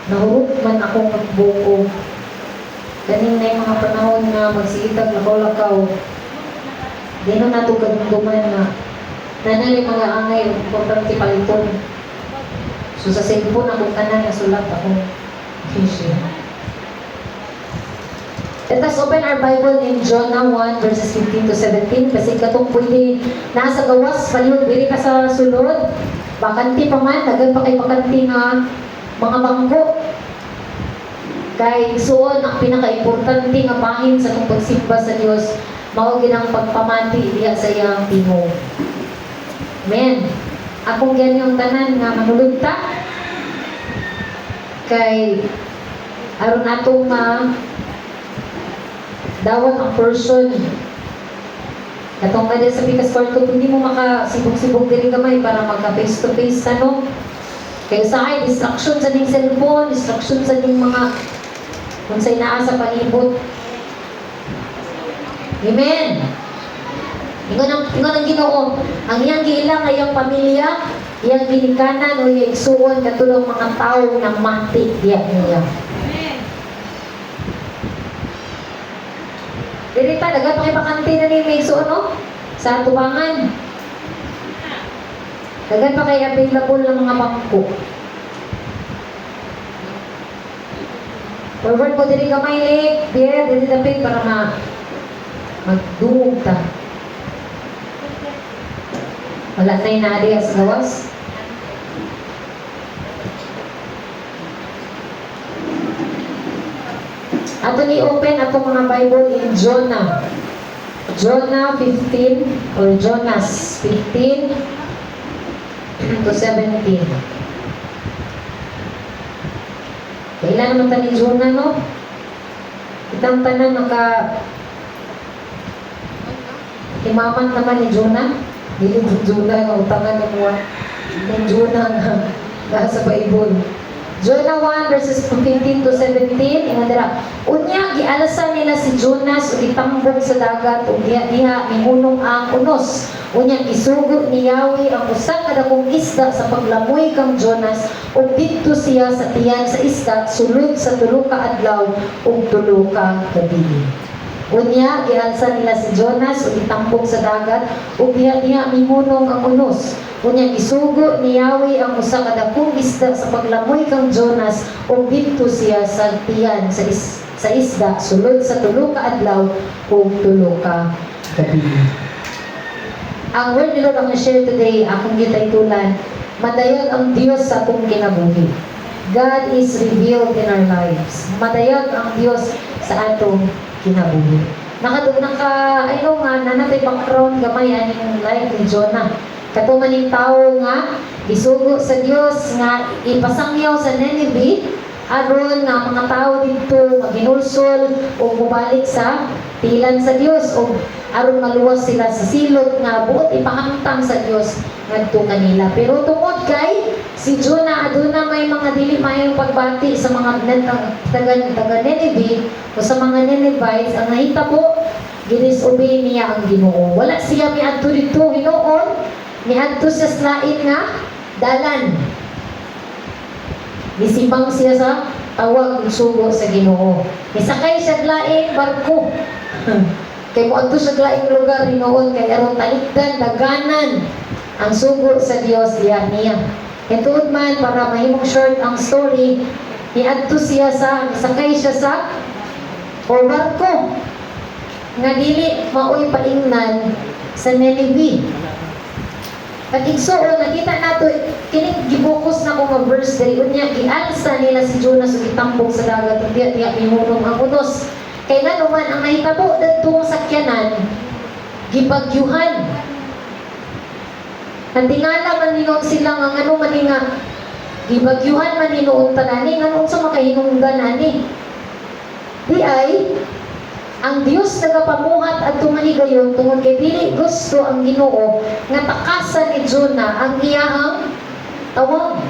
Nahurot man akong magbuko. Kaning na yung mga panahon nga magsigitag lakaw-lakaw. Di na nato kadumduman na nanay mga angay importante paliton. So sa cellphone akong tanan na sulat akong vision. Let us open our Bible in Jonah 1 verses 15 to 17 kasi katong pwede nasa gawas palihog diri ka sa sulod. Bakanti pa man, dagan pa kay bakanti nga mga bangko. Kay suon ang pinaka-importante nga bahin sa itong pagsimba sa Dios mao ginang pagpamati diya sa iyang tingog. Amen. Akong ganyang tanan nga manulunta kay aron atong dawat ang person. Katong nga sa Picas Court ko, hindi mo makasibog-sibog diri gamay para magka face-to-face tanong. Kaya sa akin, distraction sa ding cellphone, distraction sa ding mga kung sa'y naa sa palibot. Amen! Ingon ang Ginoo, ang iyang giilang ay iyang pamilya, iyang ginikanan o iyang igsuon katulong mga tao ng mati diya niya. Dirita, dagat pakipakante na ni may igsuon, no? Sa tubangan. Dagat pa kay available ng mga bangko. Forward mo diri kamay lik, diri dapit para magdungog ta. Wala na yung naadiya sa gawas. Ato ni open ato mga Bible in Jonah. Jonah 15 or Jonas 15 to 17. Kailan naman ta ni Jonah, no? Itang tanan himaman naman ni Jonah. Dili ni Jonah nga utangan ni mo. Ni Jonah nga sa Bible. Jonah 1 verses 15 to 17. Ingon dira, unya gialasan nila si Jonas ug gitambog sa dagat ug diha mihunong ang unos. Unya isugo ni Yahweh ang usa ka dakong isda sa paglamoy kang Jonas ug didto siya sa tiyan sa isda sulod sa tulo ka adlaw ug tulo ka gabi. Unya gialsa nila si Jonas ug gitambog sa dagat ug diha mihunong ang unos. Unya gisugo ni Yahweh ang usa ka dakong isda sa paglamoy kang Jonas ug didto siya sa tiyan sa isda sulod sa tulo ka adlaw ug tulo ka gabi. Ang word ni Lord ang share today, akong gitaytulan, madayag ang Dios sa atong kinabuhi. God is revealed in our lives. Madayag ang Dios sa atong kinabuhi. Ano nga, nanatay background gamay aning life ni Jonah. Katuman yung tao nga, isugo sa Dios nga ipasangyaw sa Nineveh, aron nga mga tao dito maginulsol o mubalik sa tilan sa Dios o aron maluwas sila sa silot nga buot ipahamtang sa Dios ngadto kanila. Pero tungod kay si Jonah aduna may mga dili mayong pagbati sa mga taga Nineveh o sa mga Ninevites, ang nahitabo ginisobey niya ang Ginoo. Wala siya miadto dito hinuon, miadto sa lain nga dalan. Nisibang siya sa tawag ug sugo sa Ginoo. Misakay siya laing barko. Kay moadto sa laing lugar hinuon kay aron talikdan daganan ang sugo sa Dios diya niya. Ituod man para mahimong short ang story, niadto siya misakay siya sa barko nga dili maoy paingnan sa Nineveh. At igsuon, nakita nato, kining gibukos na kong verse dali unya, gialsa nila si Jonas ug gitambog sa dagat ug diya mihunong ang unos. Kay nanuman ang nahitabo dadtong sakyanan, gibagyuhan. Natingala man ninog sila nga ngano man nga gibagyuhan man ninuon tanani nga unsa makahinungdan ani. Di ay ang Dios nagapamuhat at tumahigayon tungod kay dili gusto ang Ginoo nga takasan ni Jonah ang iyahang tawag.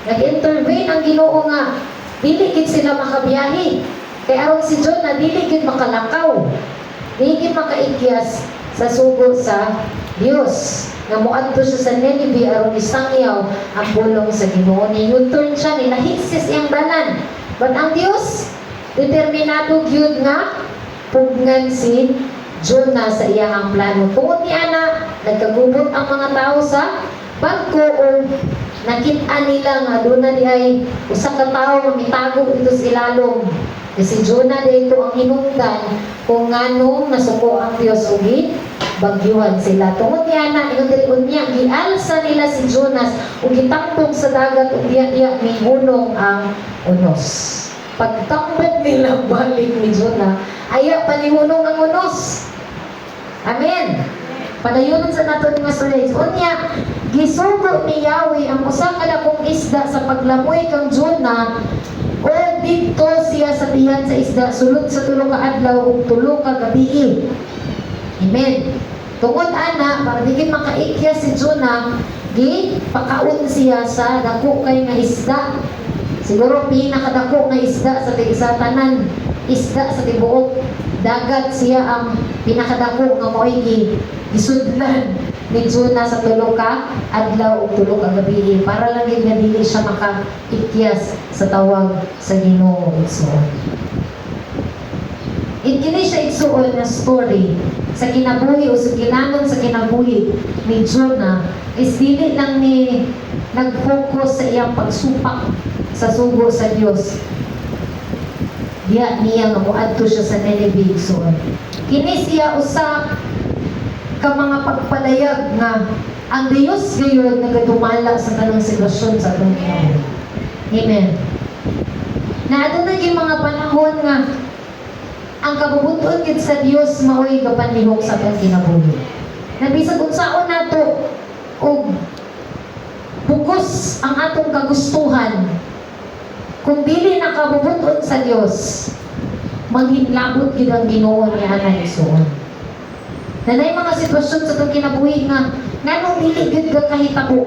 Nag-intervene ang Ginoo nga dili gid sila makabiyahe. Kay aron si Jonah dili gid makalakaw. Dili gid makaikyas sa sugo sa Dios. nga moadto siya sa Nineveh aron isangyaw ang pulong sa Ginoo. Ni U-turn siya, nilahisis iyang dalan. But ang Dios determinado gyud nga pugnan si Jonah sa iyang plano. Tungod niya na nagkagubot ang mga tao sa barko o nakita nila nga doon na di ay usa ka tao nga mitago dito sa ilalom. Kasi Jonah dito ang hinungdan kung nganong nasuko ang Dios ugi bagyuhan sila. Tungod niya na ingon niya gialsa nila si Jonas ug gitambok sa dagat ug diya mihunong ang unos. Pagtambok nila balik ni Jonah, aya panihunong ang unos. Amen. Padayon sa nato ni Masulay. Unya, gisugo ni Yahweh ang usa ka dakong isda sa paglamoy kang Jonah o dito siya sa tiyan sa isda sulod sa tulo ka adlaw ug tulo ka gabi. Amen. Tungod ana para digid makaikya si Jonah, gi pakaon siya sa dako kay nga isda. Siguro pinakadako nga isda sa tanan, isda sa tibuok dagat siya ang pinakadako nga mo'y gisudlan ni Jonah sa tulo ka adlaw ug tulo ka gabi para lang gid nga dili siya makaikyas sa tawag sa Ginoo. Kini siya igsuon na story sa kinabuhi o sa kinanon sa kinabuhi ni Jonah is dili lang ni nag-focus sa iyang pagsupak sa sugo sa Dios. Diya niya nga moadto siya sa Nineveh igsuon. Kini siya usa ka mga pagpalayag nga ang Dios gayon nagadumala sa tanang sitwasyon sa atong kinabuhi. Amen. Na adunay gyud mga panahon nga ang kabubuton gid sa Dios maoy gapanlihok sa atong kinabuhi. Na bisag unsaon nato og bugos ang atong kagustuhan, kung dili na kabubuton sa Dios, maghinlabot gid ang Ginoo niya na igsuon. Nanay mga sitwasyon sa itong kinabuhi nga nganong dili gid ka kahitabo,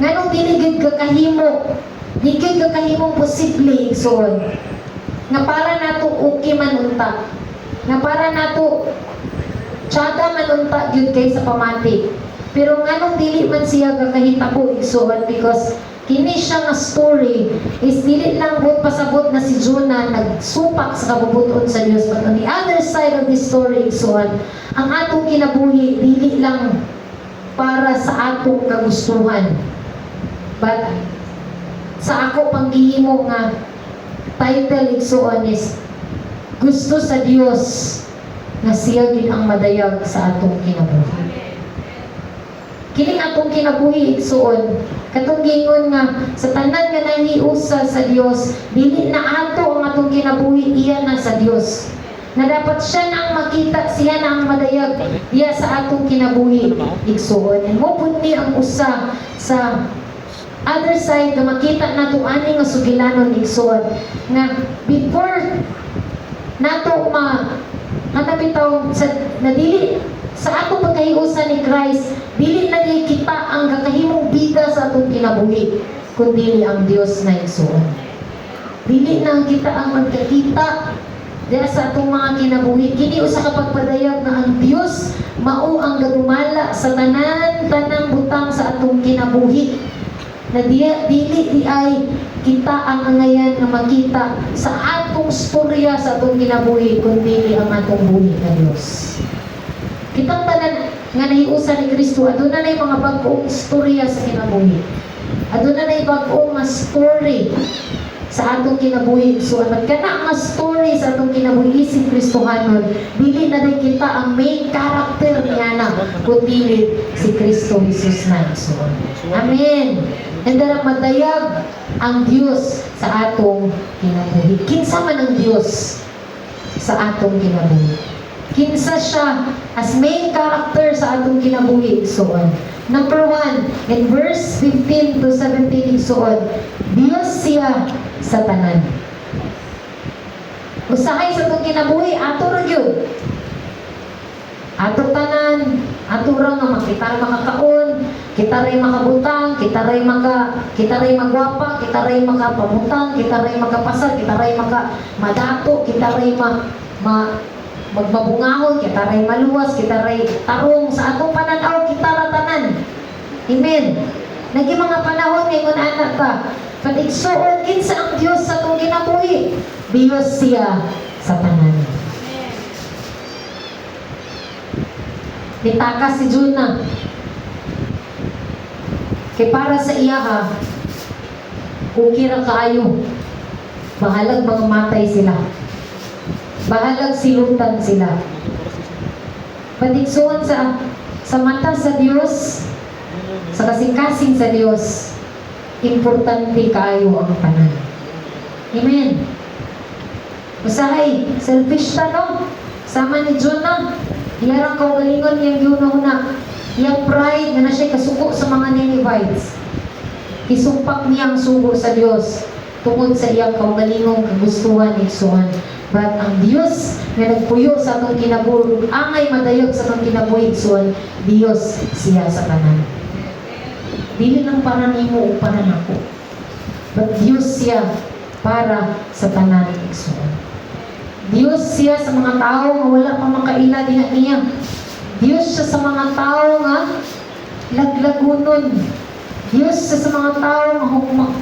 nganong dili gid ka kahimo, di gid ka kahimong posible igsuon nga para nato okay manunta, nga para nato tsada manunta gyud kay sa pamati. Pero nganong dili man siya kakahitabo igsuon because kini siya nga story is dili lang bot pasabot na si Jonah nagsupak sa kabubuton sa Dios, but on the other side of this story igsuon ang atong kinabuhi dili lang para sa atong kagustuhan, but sa ako panggihimo nga title igsuon is gusto sa Dios nga siya gid ang madayag sa atong kinabuhi. Kining atong kinabuhi igsuon katong gingon nga sa tanan nga nahiusa sa Dios dili na ato ang atong kinabuhi, iya na sa Dios. Na dapat siya na ang makita, siya na ang madayag iya sa atong kinabuhi igsuon. And mo pud ni ang usa sa other side nga makita nato ani nga sugilanon igsuon nga before nato bitaw sa nadili sa atong pagkahiusa ni Christ, dili na niya kita ang kakahimong bida sa atong kinabuhi, kundi ang Dios na igsuon. Dili na kita ang magkakita diya sa atong mga kinabuhi. Kini usa ka pagpadayag na ang Dios mao ang gadumala sa tanang butang sa atong kinabuhi. Na dili di ay kita ang angayan na makita sa atong storya sa atong kinabuhi, kundi ang atong buhi na Dios. Kitang tanan nga nahiusa ni Kristo, aduna na mga bagong istorya sa kinabuhi. Aduna na bagong story sa atong kinabuhi. So, kana nga story sa atong kinabuhi si Kristohanon, dili na din kita ang main character niya na, kundi si Kristo Jesus na. So, amen. And then, madayag ang Diyos sa atong kinabuhi. Kinsa man ang Diyos sa atong kinabuhi. Kinsa siya as main character sa atong kinabuhi igsuon. Number 1, in verse 15 to 17 igsuon, Dios siya sa tanan. Usahay sa atong kinabuhi, ato ra gyud. Ato tanan, ato ra nga makita ra makakaon, kita ray makabutang, kita ray magwapa, kita ray makapamutang, kita ray makapasal, kita ray madato, kita ray magmabungahon, kita ray maluwas, kita ray tarong sa atong pananaw, kita ratanan. Amen. Naging mga panahon ngayon anak ka, patigsuon kinsa ang Dios sa atong ginabuhi. Dios siya sa tanan. Nitakas si Jonah. Kay para sa iya ha, ukira kaayo. Bahalag mga matay sila. Bahalag silutan sila. Patigsuon sa mata sa Dios, sa kasing-kasing sa Dios, importante kaayo ang tanan. Amen. Usahay, selfish ta no? Sama ni Jonah, iyarang kaugalingon niyang giuna-una. Iyang pride na siya kasuko sa mga Ninevites. Isumpak niya ang sugo sa Dios tungod sa iyang kaugalingong kagustuhan igsuhan. But ang Dios nga nagpuyo sa atong kinabuhi, angay madayog sa atong kinabuhi igsuhan, Dios siya sa tanan. Dili lang para nimo o para nako. But Dios siya para sa tanan igsuhan. Dios siya sa mga tao nga wala pa makaila diha niya. Dios siya sa mga tao nga laglagunon. Dios siya sa mga tao nga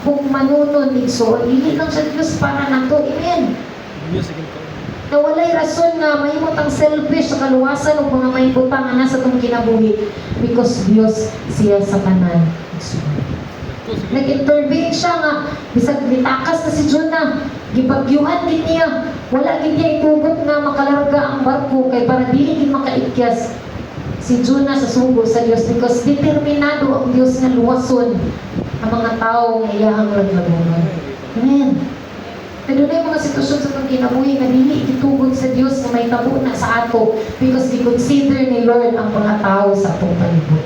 hukmanunon igsuon. Dili lang siya Dios para nato. Amen. Na walay rason nga mahimot ang selfish sa kaluwasan o mga mahibutang nga nasa itong kinabuhi because Dios siya sa tanan. Nag-intervene siya nga bisag nitakas na si Jonah, gibagyuhan din niya, wala gid niya itugot nga makalarga ang barko kay para dili gid makaikyas si Jonah sa sugo sa Dios because determinado ang Dios nga luwason ang mga tao nga iyahang laglagunon. Amen. Pero na yung mga sitwasyon sa itong kinabuhi nga dili gitugon sa Dios nga may tabo na sa ato because di-consider ni Lord ang mga tao sa atong palibot.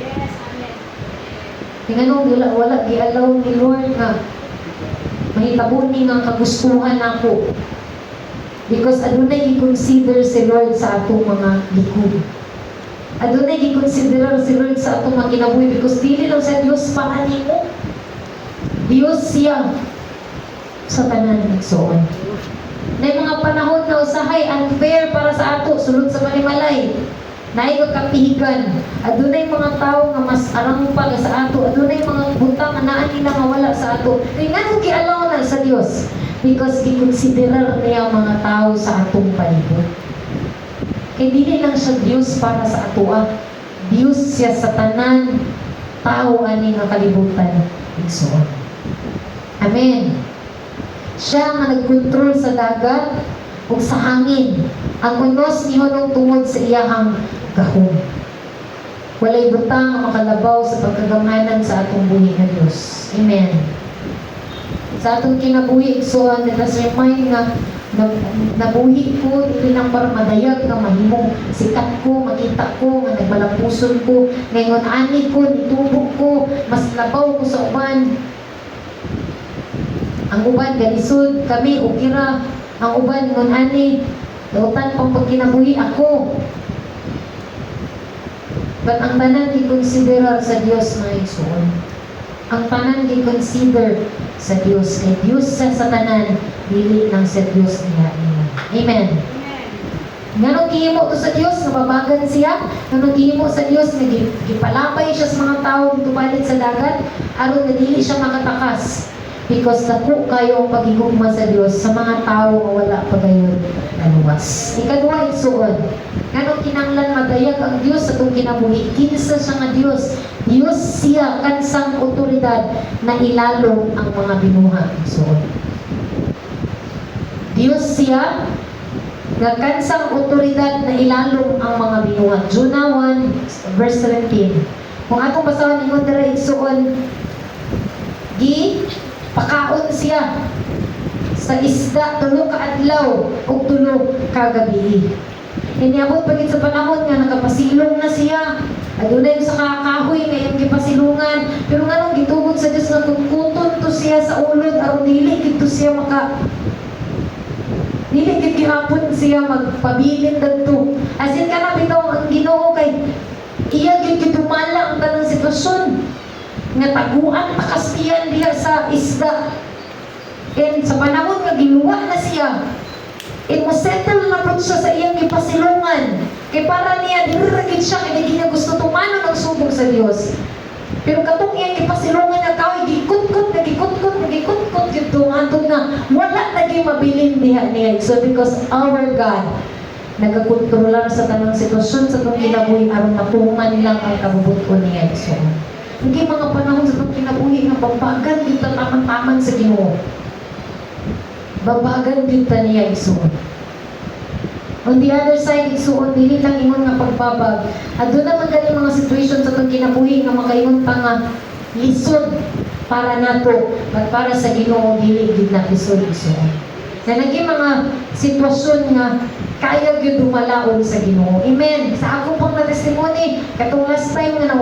Tinganong wala gialaw ni Lord nga mahitabo ni nga kagustuhan ako because adunay gi-consider si Lord sa atong mga likod. Adunay gi-consider si Lord sa atong mga kinabuhi because dili lang sa Dios para nimo. Dios siya sa tanan igsoon. Na mga panahon na usahay unfair para sa ato sulod sa manimalay. Naay kapihigan. Adunay mga tao nga mas arang pa sa ato. Adunay mga butang nga naa nila nga wala sa ato. Kaya nga nung kialaw na sa Dios because gikonsiderar niya ang mga tao sa atong palibot. Kaya dili lang siya Dios para sa ato. Dios siya sa tanan tao ani nga kalibutan igsoon. Amen. Siya nga nagkontrol sa dagat ug sa hangin. Ang unos niyo nung tungod sa iyahang gahom. Walay butang nga makalabaw sa pagkagamanan sa atong buhi nga Dios. Amen. Sa atong kinabuhi igsoon, let us remind nga nabuhi ko dili lang para madayag nga mahimong sikat ko, makita ko nga nagmalampuson ko, ngayon ani ko, nitubok ko, mas labaw ko sa uban. Ang uban galisod kami ukira, ang uban ngon ani dautan pang pagkinabuhi ako. But ang tanan i-consider sa Dios na igsoon. Ang tanan i-consider sa Dios kay Dios sa tanan dili lang sa Dios niya. Amen. Nganong gihimo to sa Dios nababagan siya, nganong gihimo sa Dios nga gipalapay siya sa mga tao dito balit sa dagat aron nga dili siya makatakas. Because dako kayo ang pagigugma sa Dios sa mga tao nga wala pa gayon naluwas. Ikaduha igsuon. Nganong kinahanglan madayag ang Dios sa itong kinabuhi? Kinsa siya nga Dios? Dios siya kansang otoridad na ilalong ang mga binuha igsuon. Dios siya nga kansang otoridad na ilalong ang mga binuha. Jonah 1 verse 17. Kung atong basahon ingon dira igsuon, pakaon siya sa isda 3 ka adlaw ug 3 ka gabi. Iniabot pagit sa panahon nga nakapasilong na siya. Adunay sa kakahoy nga iyang gipasilungan. Pero nganong gitugod sa Dios nga kuton to siya sa ulod aron dili gid to siya dili gid gihapon siya magpabilin dadto. As in kana bitaw ang Ginoo kay iya gid gidumala ang tanang sitwasyon. Nga taguan pakastiyan diha sa isda. And sa panahon nga giluwa na siya, Imo-settle na po siya sa iyang ipasilungan. Kay para niya, diragid siya, kaya hindi niya gusto tumano ng subong sa Diyos. Pero katong iyang ipasilungan na kao, gikut-kut, nagikut-kut, ito, antod na, wala naging mabilin niya. So because our God, nagakontrolar sa tanang sitwasyon sa itong kinabuhi, aron matuman lang ang kabubuto niya. So, hindi mga panahon sa itong kinabuhi na babagan dito taman-taman sa Ginoo. Babagan dito niya isuon. On the other side, isuon, dili lang ingon nga pagbabag. At doon naman gani mga situation sa itong kinabuhi nga makaingon pa nga lisod para nato, at para sa Ginoo dili gid na lisod isuon. Na naging mga sitwasyon nga kaya gyud dumalaon sa Ginoo. Amen. Sa ako pang na testimony, katong last time nga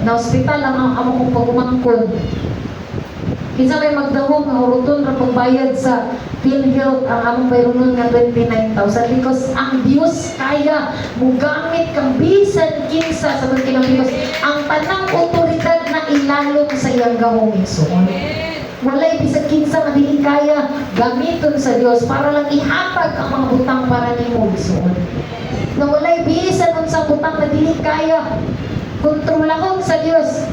na hospital ang amo kong pagumangkon. Kinsa may magdahom nga uruton ra pagbayad sa PhilHealth ang among bayronon nga 29,000 because ang Dios kaya mugamit kang bisan kinsa sa mga kinamigos ang tanang otoridad na ilalong sa iyang gahom igsoon. Walay bisag kinsa nga dili kaya gamiton sa Dios para lang ihatag ang mga butang para nimo igsoon. Na walay bisan unsang butang na dili kaya kontrolahon sa Dios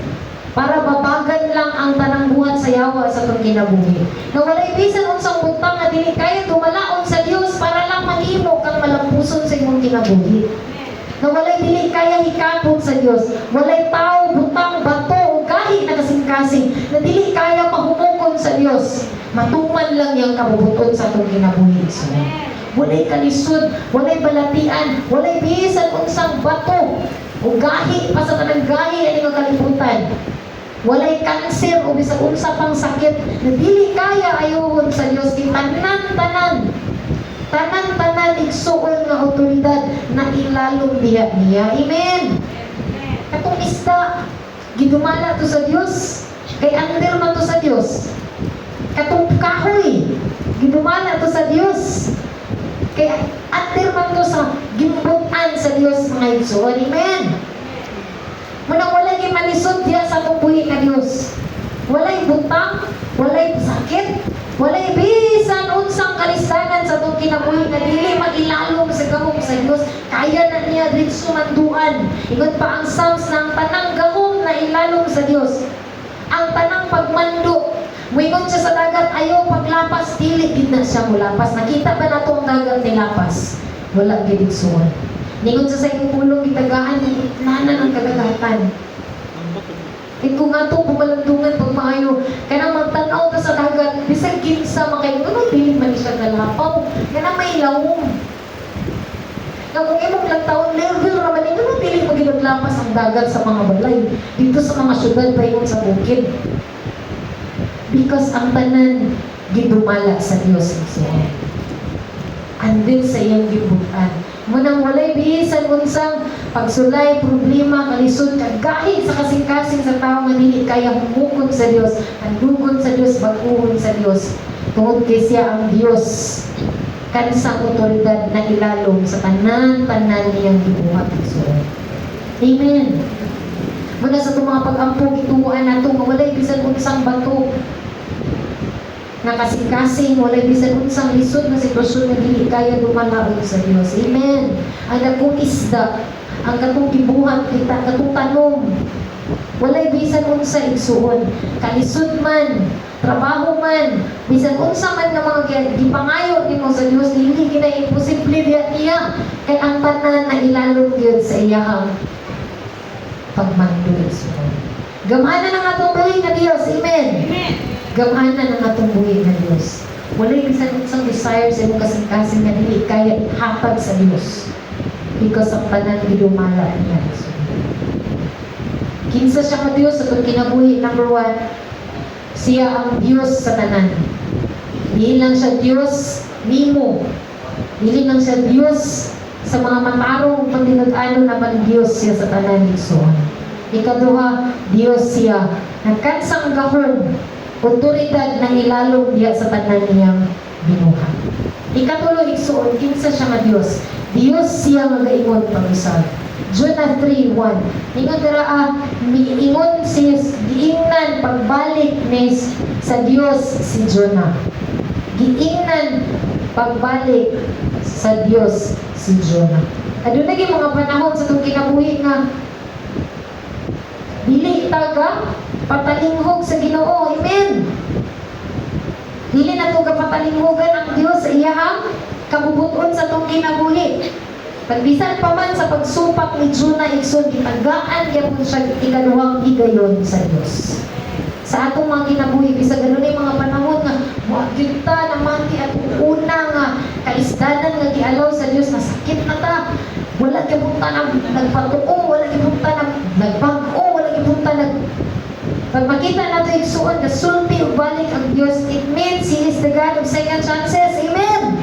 para babagan lang ang tanang buhat sa yawa sa itong kinabuhi. Na walay bisan unsang butang na dili kaya dumalaon sa Dios para lang mahimo kang malampuson sa imong kinabuhi. Na walay dili kaya hikapon sa Dios. Walay tao, butang, bato, o gahi na kasing-kasing na dili kaya mahumukon sa Dios. Matuman lang yung kabubuton sa itong kinabuhi. So, walay kalisod, walay balatian, walay bisan unsang bato, o gahi, pa sa tanang gahi ay nga kalibutan. Walay kanser o bisag unsa pang sakit na dili kaya ayohon sa Dios kay tanan-tanan igsuon nga otoridad na ilalong diha niya. Amen. Katong isda gidumala to sa Dios kay under man to sa Dios. Katong kahoy gidumala to sa Dios kay under man to sa gimbutan sa Dios mga igsuon. Amen. Munang walay gimalisod diya sa atong buhi nga Dios. Walay butang, walay sakit, walay bisan unsang kalisanan sa atong kinabuhi nga dili magilalom sa gahom sa Dios. Kaya na niya din sumanduan. Ingon pa ang Psalms na ang tanang gahom na ilalom sa Dios. Ang tanang pagmando. Muingon siya sa dagat, ayaw paglapas, dili gid na siya mulapas. Nakita ba nato ang dagat ni lapas? Wala gid suon. Ningon sa iyong pulong itagaan ng itlanan ang kadagatan. E kung nga itong pumalandungan pag maayo, kaya magtanaw ka sa dagat, bisag kinsa makain, ano dili man siya nalapaw, kaya may lawong. Nga kung imong lang taon, level naman yun, ano dili maginaglapas ang dagat sa mga balay, dito sa mga syudad payon sa bukid. Because ang tanan, gidumala sa Diyos. So, andin sa iyang gibutan. Munang walay bihisan unsang pagsulay, problema, kalisod, kagahi sa kasing-kasing sa tao nga dili kaya humukon sa Dios, andugon sa Dios, baguhon sa Dios. Tungod kay siya ang Dios, kansang otoridad na ilalong sa tanan-tanan niyang gibuhat. So, amen. Muna sa itong mga pag-ampog, ituuan nato nga walay bisan unsang bato nga kasing-kasing, walay bisan unsang lisod na sitwasyon na dili kaya dumalaon sa Dios. Amen. Ang akong isda, ang katong gibuhat kita, katong tanom, walay bisan unsa igsuon, kalisod man, trabaho man, bisan unsa man nga mga gipangayo nimo sa Dios, dili gina imposible diya kay ang tanan na ilalong gyud sa iyahang pagmando igsuon. Gamanan ang atong buhi nga Dios. Amen. Amen. Gamanan ang atong buhi nga Dios. Walay bisan unsang desire sa imong kasing-kasing nga dili kaya ihatag sa Dios. Because ang tanan gidumala niya. Kinsa siya ka Dios sa itong kinabuhi? Number 1, siya ang Dios sa tanan. Dili lang siya Dios nimo. Dili lang siya Dios sa mga matarong pandinud-ano naman Dios siya sa tanan igsoon. Ikaduha, Dios siya nagkansang gahom, otoridad na ilalong diya sa tanan niyang binuhat. Ikatulo igsuon, kinsa siya nga Dios? Dios siya nga gaingon pag-usab. Jonah 3:1. Ingon dira miingon si giingnan pagbalik ni sa Dios si Jonah. Giingnan pagbalik sa Dios si Jonah. Aduna gyud mga panahon sa itong kinabuhi nga dili taga patalinghog sa Ginoo. Amen. Dili na to kapatalinghogan ang Dios sa iyahang kabubuton sa itong kinabuhi. Pagbisan pa man sa pagsupak ni Jonah, igsoon gitagaan gyapon siya ikaduhang higayon sa Dios. Sa atong mga kinabuhi, bisag ganun yung mga panahon nga muagyud ta naman ti atong una nga kaisdanan nga gialaw sa Dios, nasakit na ta. Wala gyapon ta nagpatuo, wala gyapon ta nagbag-o, wala gyapon ta pag makita nato igsuon na sulti ug balik ang Dios, it means He is the God of second chances. Amen.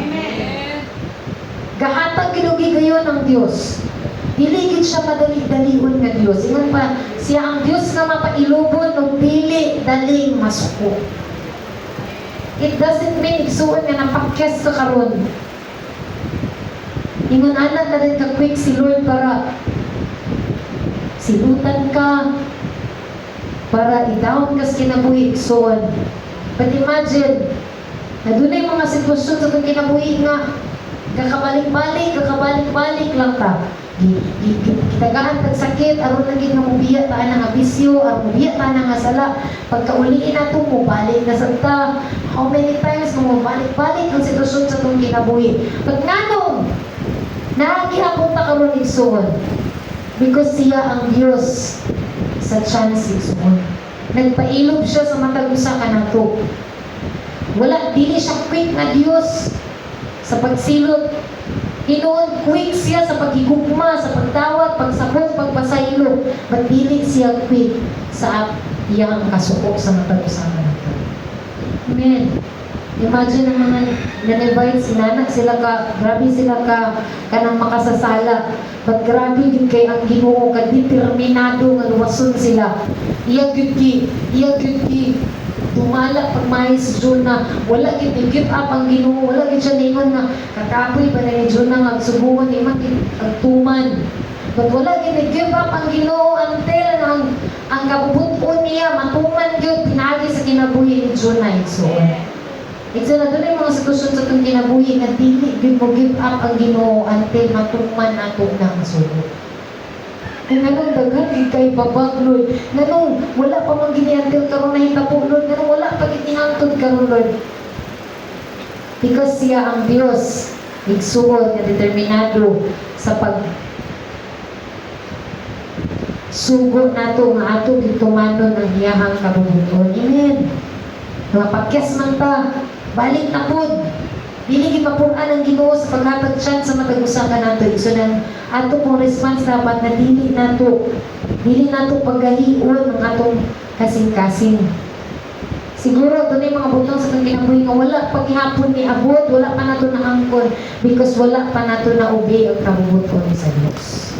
Gahatag ginugigayon ng Dios. Dili gid siya madali-dalion nga Dios. Ingon pa, siya ang Dios nga mapailubon ug dili daling masuko. It doesn't mean igsuon nga napakyas ka karon. Ingon ana na rin ka quick si Lord para silutan ka, para i-down ka sa kinabuhi igsuon. But imagine, na doon yung mga sitwasyon sa itong kinabuhi nga kakabalik-balik lang ta. Kitagaan tagsakit, aron lagi nga mubiya ta na nga bisyo, aron mubiya ta na nga sala. Pagkauliin na ito, mubalik na sa ta. How many times mubalik-balik ang sitwasyon sa itong kinabuhi. Pag nganong, naagihapon ta karon igsuon. Because siya ang Diyos sa chance igsuon. Nagpailog siya sa matag usa ka nato. Wala, dili siya quick nga Diyos sa pagsilot. Hinoon, quick siya sa paghigugma, sa pagtawag, pagsabot, pagpasaylo. But dili siya quick sa iyang kasuko sa matag-usapan nato. Amen. Imagine ang mga nanivite, sinanak sila ka, grabe sila ka, kanang makasasala. But grabe din kay ang Ginoo, ka-determinado nga luwason sila. Iya gyud tumala pag may si Jonah, wala gid give up ang Ginoo, wala gid siya ningon nga kakapoy pa na ni Jonah nga subuhon ni man agtuman. But wala gid give up ang Ginoo until ang kabubuton niya matuman gyud pinagi sa kinabuhi ni Jonah igsoon. Igsoon na doon yung mga sitwasyon sa itong kinabuhi nga dili gid mo give up ang Ginoo until matuman nato na masugod. Kung ganun, daghan gid kay babag, Lord. Ganun, wala pa mang giniantil karon na hitabo, Lord. Ganun, wala pa gid nihangtod karon, Lord. Because siya ang Dios, igsuon nga determinado sa pag sugo nato nga ato gitumanon ang iyahang kabubuton. Amen. Mga pakyas man ta, balik na pod. Dili gid mapuan ang Ginoo sa paghatag chance sa matag-usa ka nato. So nang ato pong response dapat na dili nato paggahion ang atong kasing-kasing. Siguro doon yung mga butang sa itong kinabuhi nga wala paghihapon ni abot, wala pa nato na angkon because wala pa nato na obey ang kabubuton sa Dios.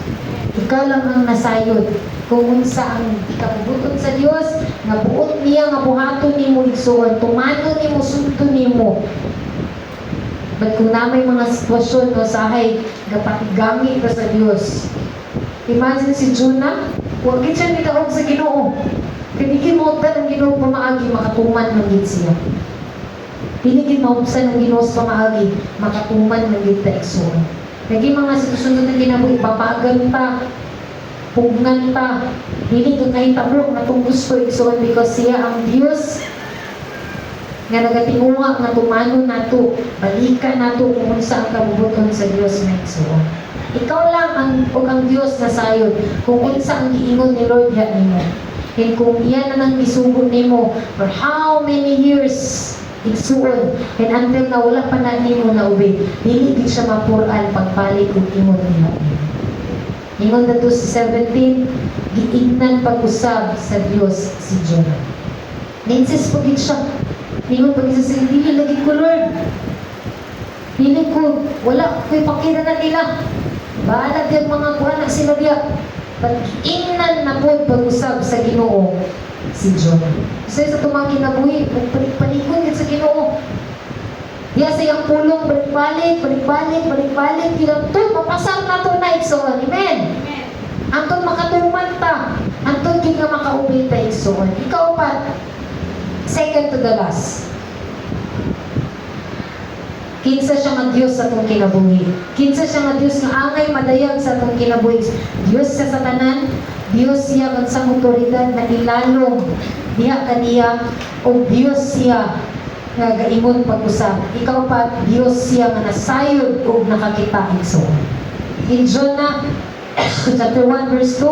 Ikaw lang ang nasayod kung unsa ang ikabubuton sa Dios nga buot niya nga buhaton nimo igsuon, tumano nimo, sudto nimo. But kung na may mga sitwasyon no, sahay, gapatigami ka sa Diyos. Imagine si Jonah, huwag siya nitaog sa Ginoo. Pinigin mo ka ng Ginoo pamaagi, makatuman ng gid siya. Pinigin mo sa ng Ginoo sa pamaagi, makatuman ng gid ta igsoon. Naging mga sitwasyon na kinabuhi, papagan ta, pugngan ta, dili ka kahitabrok na itong gusto igsoon because siya ang Diyos nga nagatinguha nga tumano nato, balikan nato kung unsa ang kabubuton sa Dios na igsoon. Ikaw lang ang Dios na sayod kung unsa ang giingon ni Lord ya nimo. And kung iyan na nang isugo nimo for how many years igsuon and until na wala pa na nimo na ubay, dili gid siya mapuran pagpalit kung ingon niya. Ingon na to sa 17, giingnan pag-usab sa Dios si Jonah. Ninsis po gid siya. Ingon pag isa dili lagi ko Lord. Dili ko, wala ko'y pakita na nila. Bahala din mga kuha na sila diya. Pag-ingnan na po pag-usab sa Ginoo si Jonah. Kasi sa tumang kinabuhi, palikon din sa Ginoo. Diya sa iyang pulong, balik-balik. Ilang to, mapasar na to na igsoon. Amen. Antong makatuman ta. Antong di nga makaubin ta igsoon. Ikaw pa, second to the last. Kinsa siya nga Dios sa atong kinabuhi. Kinsa siya nga Dios nga angay madayag sa atong kinabuhi. Dios siya sa tanan, Dios siya kan sa otoridad na ilalong diha kaniya o Dios siya nga gaingon pag-usap. Ikaw pa, Dios siya nga nasayod o nakakita igsoon. In Jonah chapter 1 verse 2,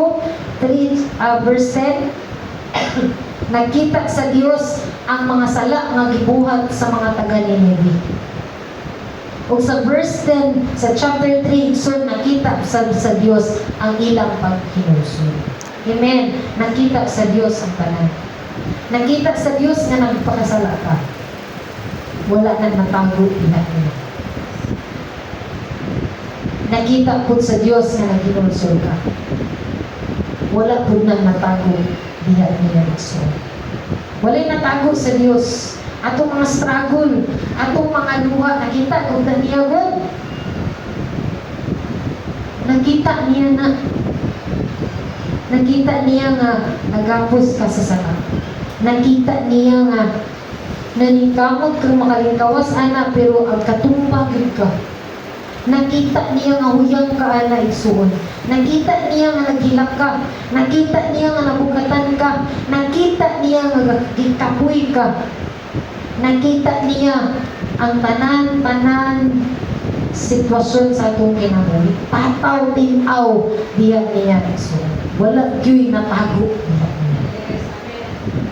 3 verse 10, nakita sa Dios ang mga sala nga gibuhat sa mga taga Nineveh. O sa verse 10 sa chapter 3, so nakita sa Dios ang ilang paghinusod. Amen. Nakita sa Dios ang tanan. Nakita sa Dios nga nagpakasala ka. Wala na natago ina. Nakita po sa Dios nga naghinusod ka. Wala po na natago diha niya iso. Wala natago sa Dios. Atong mga struggle, atong mga luha, nakita kung niya God. Nakita niya na. Nakita niya nga nagapos ka sa sala. Nakita niya nga naningkamot kang makalingkawas ana pero ang katumbagin ka. Nakita niya nga huyang ka ana igsuon. Nakita niya nga naghilak ka. Nakita niya nga nabugatan ka. Nakita niya nga gikapoy ka. Nakita niya ang tanan-tanan sitwasyon sa atong kinabuhi. Pataw tinaw diya niya igsuon. Wala gyud natago diha niya.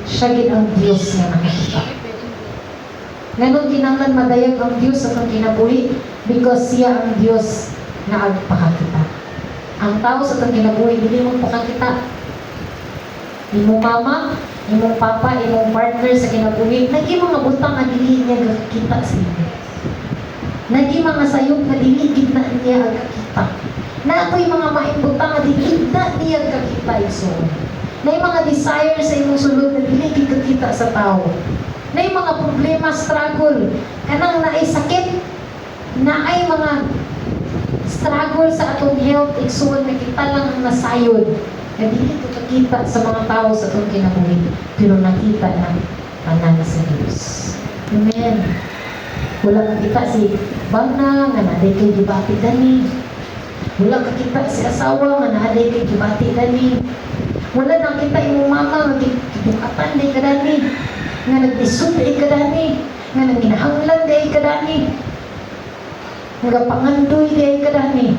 Siya gid ang Dios nga nakakita. Ganon kinahanglan madayag ang Dios sa atong kinabuhi because siya ang Dios na agpakakita. Ang tao sa atong kinabuhi dili mo pakakita. Imong mama, imong papa, imong partner sa kinabuhi, nagi mga butang nga dili niya gakita sa inyo. Nagi mga sayop nga dili gid na niya agkakita. Na ako'y mga maimbutang nga dili na niya gakita iso. Na mga desire sa imong sulod na dili gid kakita sa tao. Na mga problema, struggle, kanang naay sakit, naay mga struggle sa atong health, igsuon na kita lang ang nasayod. Na dili ko kakita sa mga tao sa atong kinabuhi, pero nakita na tanan sa Diyos. Amen. Wala kakita si Bangna, nga naday kay gibati dani. Wala kakita si asawa, nga naday kay gibati dani. Wala nakita imong mama, nga gibukatan day ka dani. Nga nagdisod day ka dani. Nga nanginahanglan day ka dani. Nga pangandoy day ka dani.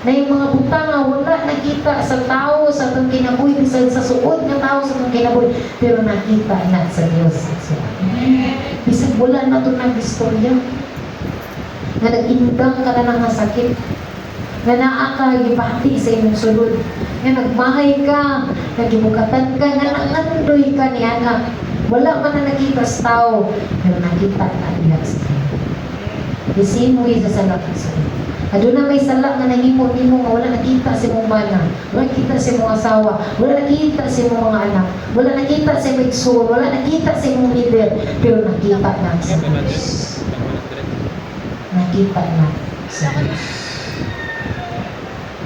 Na yung mga butang nga wala nakita sa tao sa itong kinabuhi, bisag sa suod ng tao sa itong kinabuhi, pero nakita na sa Diyos. Bisag wala na ito ng istorya. Nga nag-indang ka na ng sakit. Nga naaka, gibati sa inyong sulod. Nga nagmahay ka, nagibukatan ka, nga nangandoy ka niya nga. Wala man na nakita sa tao, pero nakita na niya sa Diyos. The same way sa salak sa aduna may sala nga nahimo-himo nga wala nakita sa imong mana, wala nakita sa imong asawa, wala nakita sa imong mga anak, wala nakita sa imong igsoon, wala nakita sa imong leader, pero nakita na sa Diyos. Nakita na sa Diyos.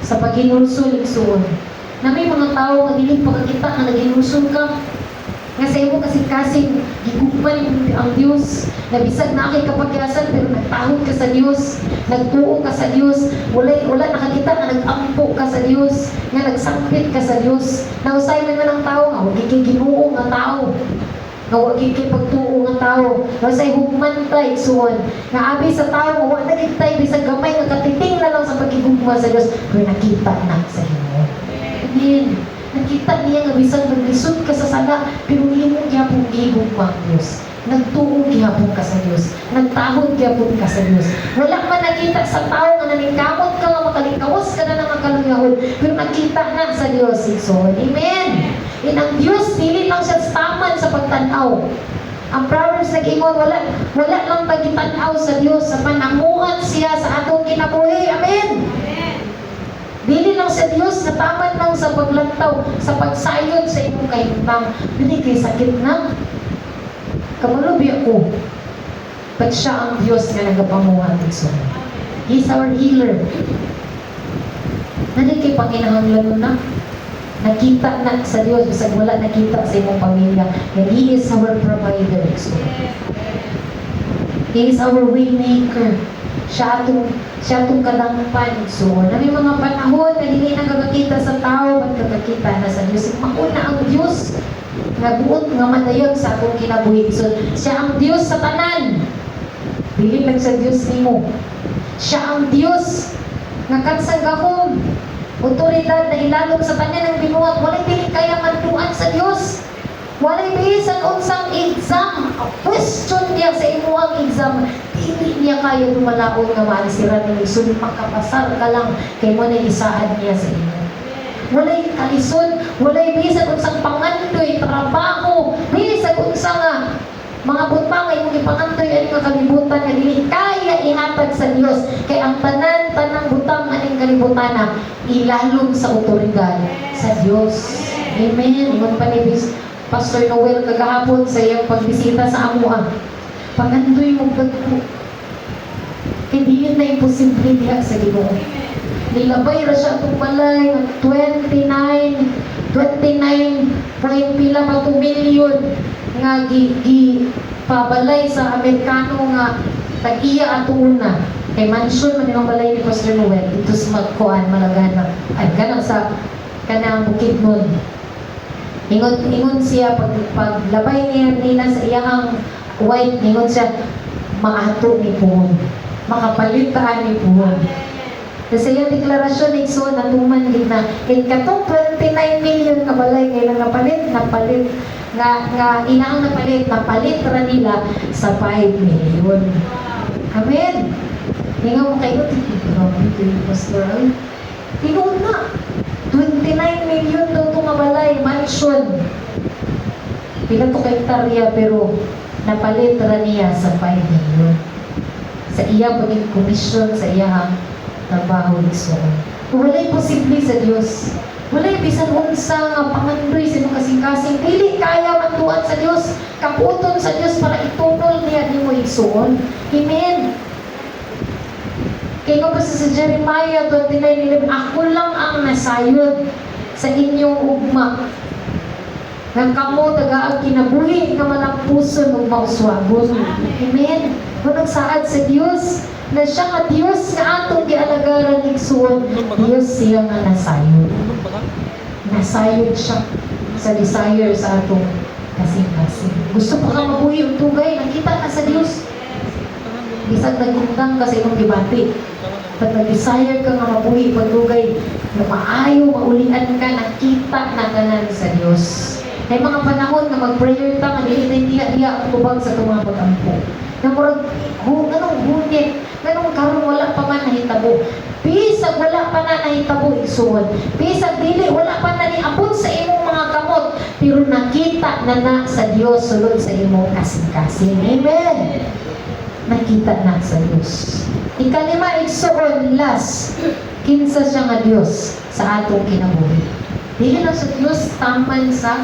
Sa paghinulsol igsoon, na may mga tao nga dili pagkakita nga naghinulsol ka, nga sa imo kasing-kasing gigugman ang Diyos, nabisag na kay kapagyasan pero nagtahod ka sa Diyos, nagtuo ka sa Diyos, wala nakakita nga nag-ampo ka sa Diyos, nga nagsangpit ka sa Diyos. Nausay man ng tao nga wag kay Ginoo nga tao, nga wag kay pagtuo nga tao, nausay hugman ta igsuon, nga abi sa tao wa na gid tay bisag gamay nga katiting na lang sa pagigugma sa Diyos, pero nakita na sa Ginoo. Amen. Nakita niya nga bisag naglisod ka sa sala, pero himo gyapon gihugma ang Diyos. Nagtuo gyapon ka sa Diyos. Nagtahod gyapon ka sa Diyos. Wala man nakita sa tao nga naningkamot ka nga makalingkawas ka na ng makalungahon, pero nakita na sa Diyos. So, amen. And ang Diyos, dili lang siya taman sa pagtanaw. Ang Proverbs nag-ingon, wala lang pagitanaw sa Diyos, sa pananguhan siya sa atong kinabuhi. Amen. Dili lang sa Diyos na taman lang sa paglantaw, sa pagsayod sa imong kahimtang. Dili kay sakit na. Kamalubi ako. But siya ang Diyos nga nagapamuhan igsoon. He's our healer. Dili kay panginahanglan na. Nakita na sa Diyos, bisag wala nakita sa imong pamilya. And He is our provider igsoon. He is our way maker. Siya atong kadangpan. So, na may mga panahon na dili nagkakita sa tao, magkakita na sa Diyos. Mauna ang Diyos nga buot nga madayag sa atong kinabuhi. So, siya ang Diyos sa tanan. Dili lang sa Diyos nimo. Siya ang Diyos nga kansang gahom. Otoridad na ilalong sa tanan ng binuhat. Walay dili kaya mantuan sa Diyos. Walay bisan unsang exam. Question niya sa imo ang exam. Dili niya kaya lumalaon nga maalisira ng lisod. Makapasar ka lang kay mo na isaad niya sa imo. Walay kalisod. Walay bisan unsang pangandoy, trabaho. Bisan unsang mga butang ay mong ipangandoy ang mga kalibutan nga dili kaya ihatag sa Dios kay ang tanang butang aning kalibutan na ilalong sa otoridad sa Dios. Amen. Ingon pa ni Pastor Noel kagahapon sa iyang pagbisita sa amuha. Pangandoy mo bagko. Kay dili na imposible diha sa Ginoo. Nilabay ra siya itong balay ng 29 point pila pa 2 million nga pabalay sa Amerikano nga tag-iya atuna kay mansion man yung balay ni Pastor Noel dito sa Magkuan, Malagana ay ganang sa kanang Bukidnon. Ingon siya paglabay niya nila sa iyang white, ingon siya maato ni puhon, makapalitaan ni puhon. Kasi yung deklarasyon ni Ikso natuman din na katong 29 million na balay kailang napalit nga inaang napalit ra nila sa 5 million. Amen. Hinga mo kayo, grabe ito yung pastor. Tinoon na. 29 million daw itong mabalay, mansion. Pila to hektarya pero napalit ra niya sa 5 million. Sa iya paging komisyon, sa iya trabaho ni Iksoon. Walay posible sa Diyos. Walay bisan unsa nga pangandoy sa mga kasing-kasing. Dili kaya mantuan sa Diyos. Kaputon sa Diyos para itunol niya ni mo Iksoon. Amen. Kaya nga pa sa Jeremiah 29:11, ako lang ang nasayod sa inyong ugma. Nang kamo tagaag kinabuhi nga malampuson ug mauswagon. Amen. Kung nagsaad sa Diyos, na siya nga Diyos nga atong gialagaran ni Iksoon, Diyos siya nga nasayod. Nasayod siya sa desire sa atong kasing-kasing. Gusto pa ka mabuhi ang tugay, nakita ka sa Diyos. Isang nagundang kasi nung dibati. Pag nag-desire ka nga mabuhi pagtugay, na maayo, maulian ka, nakita na kanan sa Diyos. May mga panahon na mag-prayer ta, nga dili-diya ang tubag sa itong mga pag-ampo. Na murag, ganong hunit, ganong karon wala pa man nahitabo. Bisag wala pa na nahitabo Iksoon. Bisag dili, wala pa na niabot sa imong mga kamot. Pero nakita na sa Diyos sulod sa imong kasing-kasing. Amen. Nakita na sa Diyos. Ikalima, Iksoon, last. Kinsa siya nga Diyos sa atong kinabuhi. Dili lang sa Diyos taman sa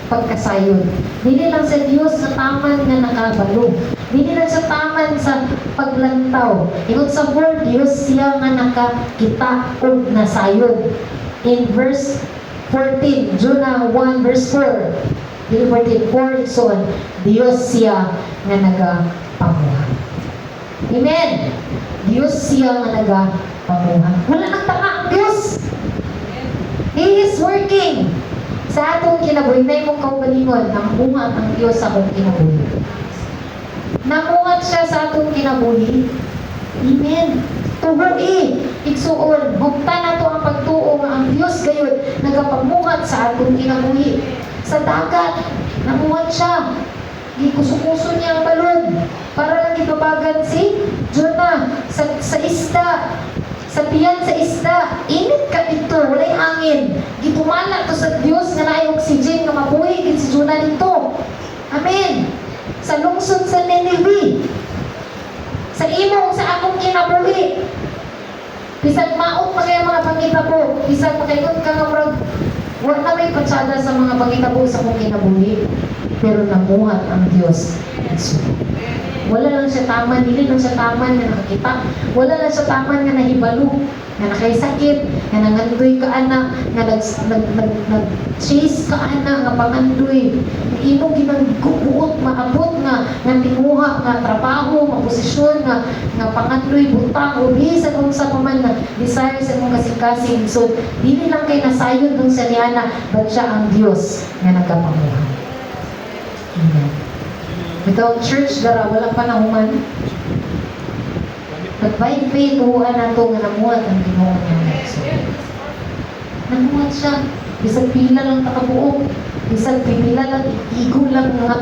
pagkasayod. Dili lang sa Diyos sa taman nga nakabalo. Dili lang sa taman sa paglantaw. Ingon sa word, Diyos siya nga nakakita og nasayod. In verse 14, Jonah 1 verse 4. Dili 14, Iksoon, Diyos siya nga nagapamuhat. Amen. Diyos siya nga nagapamuhat. Wala nang tanga ang Diyos. He is working. Sa atong kinabuhi, na imong kaugalingon, namuhat ang Diyos sa atong kinabuhi. Namuhat siya sa atong kinabuhi. Amen. Tubuhi, Iksoon, hugtan na to ang pagtuo nga ang Diyos gayud nagapamuhat sa atong kinabuhi. Sa dagat, namuhat siya. Gikuso-kuso niya ang balon para lang ibabagan si Jonah sa isda. Sa tiyan sa isda, init ka dito, walay hangin. Gitumala to sa Diyos nga naay oxygen nga mabuhi gid si Jonah dito. Amen. Sa lungsod sa Nineveh, sa imo sa akong kinabuhi. Bisag maot pa kaya mga pangitabo, bisag makaingon ka nga murag wala na may patsada sa mga pangitabo sa akong kinabuhi. Pero namuhat ang Diyos. Wala lang siya taman, dili lang siya taman nga nakakita. Wala lang siya taman nga nahibalo, nga nakaisakit, nga nangandoy ka ana, nga nag-chase ka ana, nga pangandoy. Imo ginagbuot, maabot nga, nga timuha, nga trabaho, posisyon nga pangatloy butang o bisan unsa pa man na desire sa imong kasing-kasing. So dili lang kay nasayon dun sa niana, but siya ang Dios nga nagapamuhay. Amen. Without church dara wala pa nahuman. But by faith huwag nato nga namuhat ang Ginoo niya. So, namuhat siya. Bisag pila lang nakabuok. Bisag pila lang igon lang ang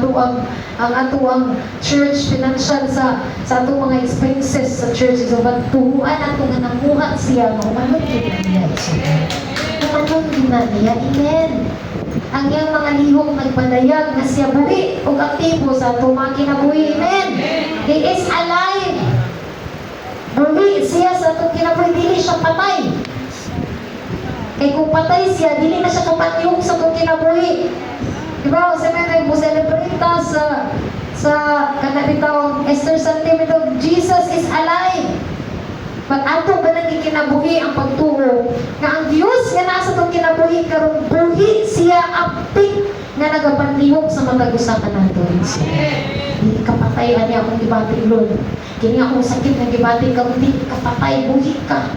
ato ang church financial sa atong mga expenses sa church. So, but tuhuan nato nga namuhat siya. Umanong ginaniya. So, umanong ginaniya. Amen. Ang iyang mga lihok nagpadayag na siya buhi o aktibo sa atong mga kinabuhi. Amen. He is alive. Buhi siya sa atong kinabuhi. Dili siya patay. Kaya kung patay siya, dili na siya kapatiyong sa itong kinabuhi. Diba? Sa mga mo celebrate sa kanabitawang Esther Santiago, Jesus is alive. Pag ato ba nang kinabuhi ang pagtuo, nga ang Diyos nga nasa itong kinabuhi, karong buhi siya aptik nga nagapandihok sa matagusakan nato. Hindi kapatayan niya akong gibating Lord. Kini akong sakit nga gibating ka, hindi kapatay, buhi ka.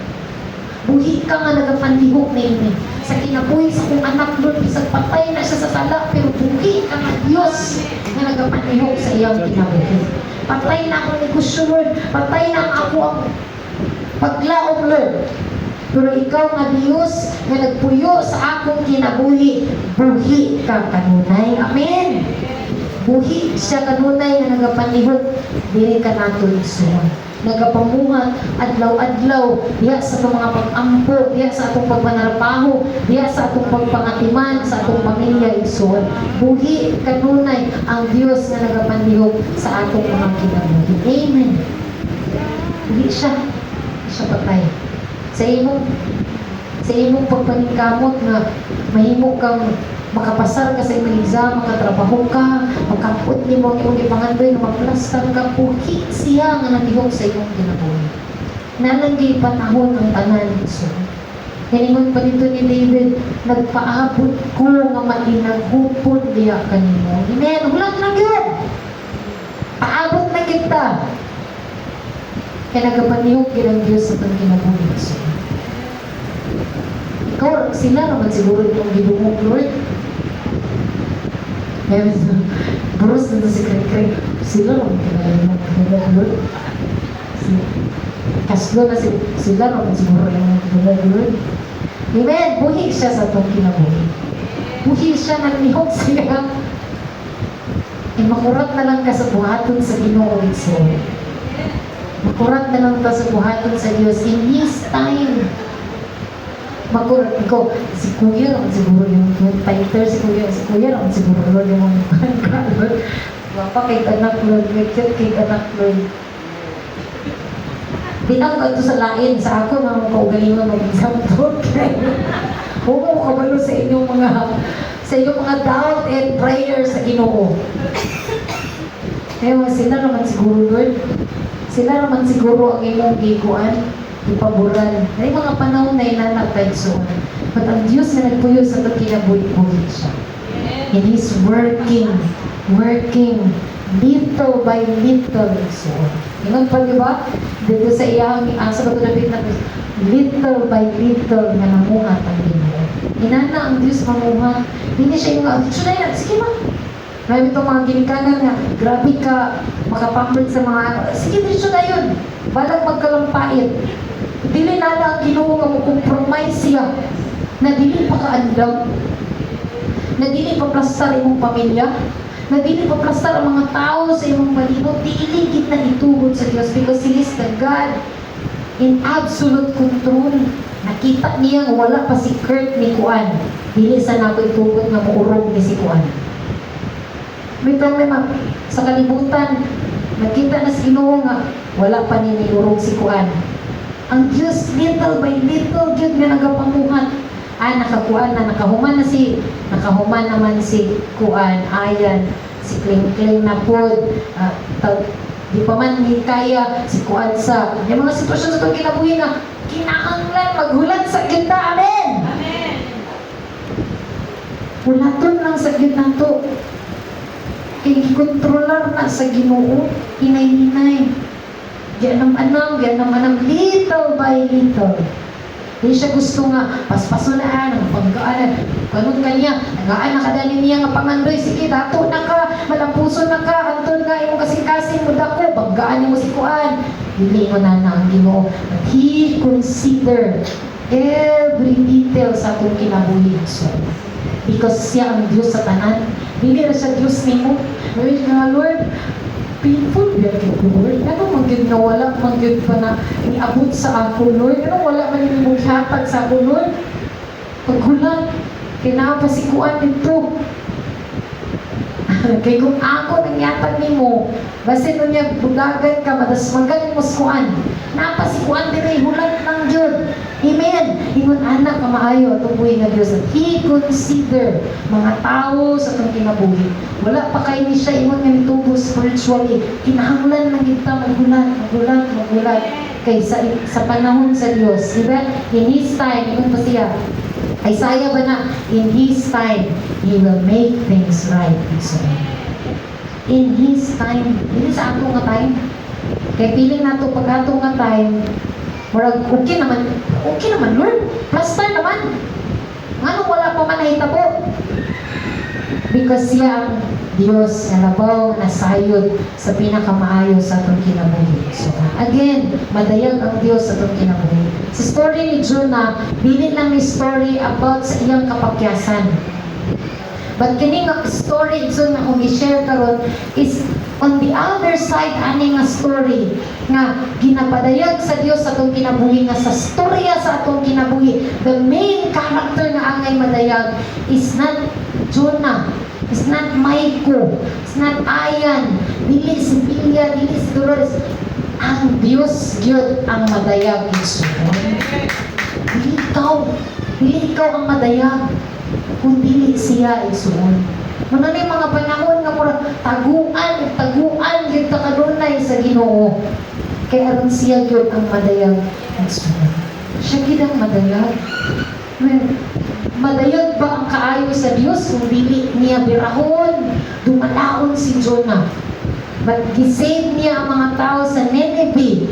Buhi ka nga nagapandihok na ini. Sa kinabuhi sa kong anak Lord, isang patay na siya sa tala, pero buhi ka nga Diyos nga nagapandihok sa iyang kinabuhi. Patay na akong negosyo Lord, patay na ako ang paglaom Lord. Pero ikaw nga Diyos nga nagpuyo sa akong kinabuhi, buhi ka kanunay. Amen. Buhi siya kanunay nga nagapandihok, dili ka nato igsuon. Nagapamuhat adlaw-adlaw diya sa mga pag-ampo, diya sa atong pagmanarpaho, diya sa atong pagpangatiman sa atong pamilya igsuon. Buhi kanunay ang Dios nga nagapandihok sa atong mga kinabuhi. Amen. Buhi siya patay. Sa imong pagpaningkamot na mahimo kang makapasar ka sa imong exam, makatrabaho ka, magkampot ni mo ang imong ipangandoy na magplastar ka, buhi siya nga nagihok sa imong kinabuhi. Nalanggi panahon ang tanan. So, kaningon pa dito ni David, nagpaabot ko nga mainaghupon diya kanimo. Amen. Hulat na yun. Paabot na kita. Kaya nagapanihok yun ang Diyos sa itong kinabuhi. So, ikaw, sila naman siguro itong gidungog, Lord. Kaya buros na si Kring-Kring, sila naman kinagidungog, Lord. Kaslo na sila naman siguro yung gidungog, Lord. Amen, buhi siya sa itong kinabuhi. Buhi siya, nagnihok siya. Makurat na lang ka sa buhaton sa Ginoo Lord. Makurat na lang ka sa buhaton sa Diyos in His time. Makurat ko, si Kuya naman siguro yung fighter, si Kuya naman siguro Lord yung mga Lord. Wapa kay anak Lord, may cute kay anak Lord. Di na ako ito sa lain, sa ako na mga kaugalingan mag-example. Huwag mo kabalo sa inyong mga doubt and prayer sa Ginoo. Kaya sila naman siguro Lord, sila naman siguro ang imong giguan, ipaboran. May mga panahon na inanapay so. But ang Diyos na nagpuyo sa ito kinabuhi siya. And He's working little by little so. Ingon pa diba? Dito sa iyang sa pagkakabit na little by little na namuhat ang Ginoo. Inana ang Diyos mamuhat. Hindi siya yung action na yan. Sige ba? Marami itong mga ginikanan nga, grabe ka, makapamrit sa mga, sige dito na yun. Balag magkalampait. Dili na ang Ginoo nga mo compromise siya. Na dili pa kaandam. Na dili pa plastar imong pamilya. Na dili pa plastar ang mga tao sa imong palibot. Dili gid na itugod sa Dios because He is the God in absolute control. Nakita niya nga wala pa si Kurt ni Kuan. Dili sa nakoy tugod nga muurog ni si Kuan. May problema sa kalibutan. Nakita na si Ginoo nga wala pa ni niurog si Kuan. Ang Diyos little by little Diyos nga nagapamuhat. Nakakuan na, nakahuman naman si Kuan, Ayan, si Kling-Kling na pod, di pa man ni kaya si Kuan sa yung mga sitwasyon sa itong kinabuhi nga kinahanglan maghulat sa ganda. Amen. Amen. Hulaton lang sa ganda to. Kaya kontrolar na sa Ginoo, hinay-hinay. gianam-anam, little by little. Di siya gusto nga, paspasunaan, ang pagkaanan. Ganun kanya, nagaan na kadali niya nga pangandoy, sige, dato na ka, malampuso na ka, antod nga, yung kasing-kasing mo dako, pagkaan mo si Kuan. Dili mo na ang Ginoo. But He consider every detail sa atong kinabuhi. So, because siya ang Diyos sa tanan. Dili na siya Diyos nimo. Lord, painful yan ko, Lord. Ano magyud na wala, magyud pa na iabot sa ako, Lord. Ano wala man yung mughatag sa ako, Lord. Paghulan, kinapasikuan nito. Kaya kung ako nangyatag ni mo, basin mo niya, budagan ka, madasmagan mo skuan. Napasikuan din ay hulan ng Diyos. Amen. Ingon anak ka maayo at ubuhi nga Diyos. He consider mga tao sa itong kinabuhi. Wala pa kayo ni siya ingon nga nitubo spiritually. Kinahanglan lang kita magulat. Kay sa panahon sa Diyos. Diba? In His time, ingon pa siya. Isaiah ba na? In His time, He will make things right. So, in His time, hindi sa ato nga time. Kaya piling nato pag ato nga time, murag okay naman Lord, plaster naman. Ano wala pa man nahitabo? Because siya ang Diyos na labaw, nasayod sa pinakamaayo sa atong kinabuhi. So, again, madayag ang Diyos sa atong kinabuhi. Sa story ni Jonah, dili lang ni story about sa iyang kapakyasan. But kini nga story Jonah kung i-share karon is on the other side ani nga story nga ginapadayag sa Dios sa atong kinabuhi nga sa storya sa atong kinabuhi. The main character nga angay madayag is not Jonah, it's not Maiko, it's not Ayan, dili si Pilya, dili si Dolores. Ang Dios gyud ang madayag igsoon. Dili ikaw ang madayag, kung dili siya igsoon. Muna na yung mga panahon nga mura taguan gyud ta kadunay sa Ginoo. Kaya aron siya gyud ang madayag igsoon. Siya gyud ang madayag. Madayag ba ang kaayo sa Dios kung dili niya birahon, dumalaon si Jonah? But gisave niya ang mga tao sa Nineveh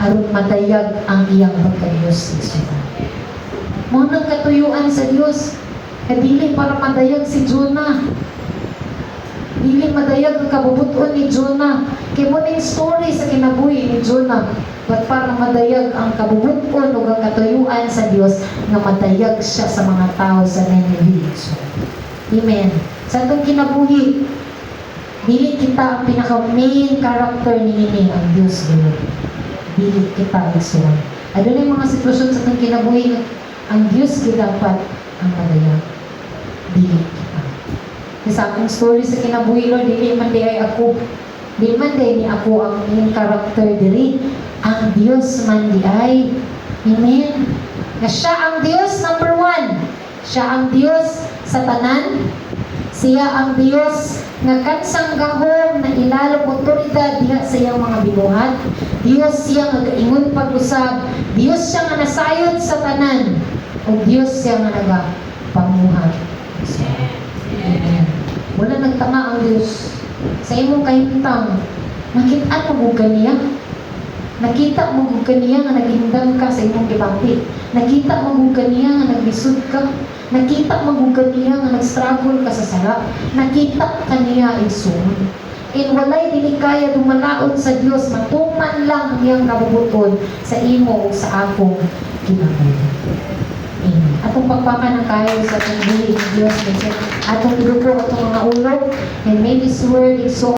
aron madayag ang iyang pagka-Diyos. Mo nang katuyuan sa Diyos, dili para madayag si Jonah. Dili madayag ang kabubuton ni Jonah. Kaya mo na yung story sa kinabuhi ni Jonah. But para madayag ang kabubuton o ang katuyuan sa Diyos na madayag siya sa mga tao sa Nineveh. Amen. Sa itong kinabuhi, dili kita ang pinaka-main character ni ang Diyos. Dili kita igsoon. Ano na yung mga sitwasyon sa itong kinabuhi ang Diyos dapat ang madayag. Dili kita. Sa akong story sa kinabuhi, Lord, dili man di ay ako. Dili man di ni ako ang main character diri. Ang Diyos man di ay. Amen. Na siya ang Diyos, number 1. Siya ang Diyos sa tanan. Siya ang Diyos nga kansang gahom na ilalong otoridad diha sa iyang mga binuhat. Diyos siya nga gaingon pag-usab. Diyos siya nga nasayod sa tanan. O Diyos siya nga nagapamuhat. So, amen. Wala nagtanga ang Diyos. Sa imong kahintang, nakita mo ganiya. Nakita mo ganiya nga naghindam ka sa imong gibati. Nakita mo ganiya nga naglisod ka. Nakita mo ganiya nga nag-struggle ka sa sala. Nakita ka niya igsoon. In walay dili kaya dumalaon sa Dios, matuman lang ang iyang kabubuton sa imo o sa akong kinabuhi. Amen. Atong pagpakan ng kayo sa atong buhi ng Dios, atong grupo, atong mga ulog, and may this word is so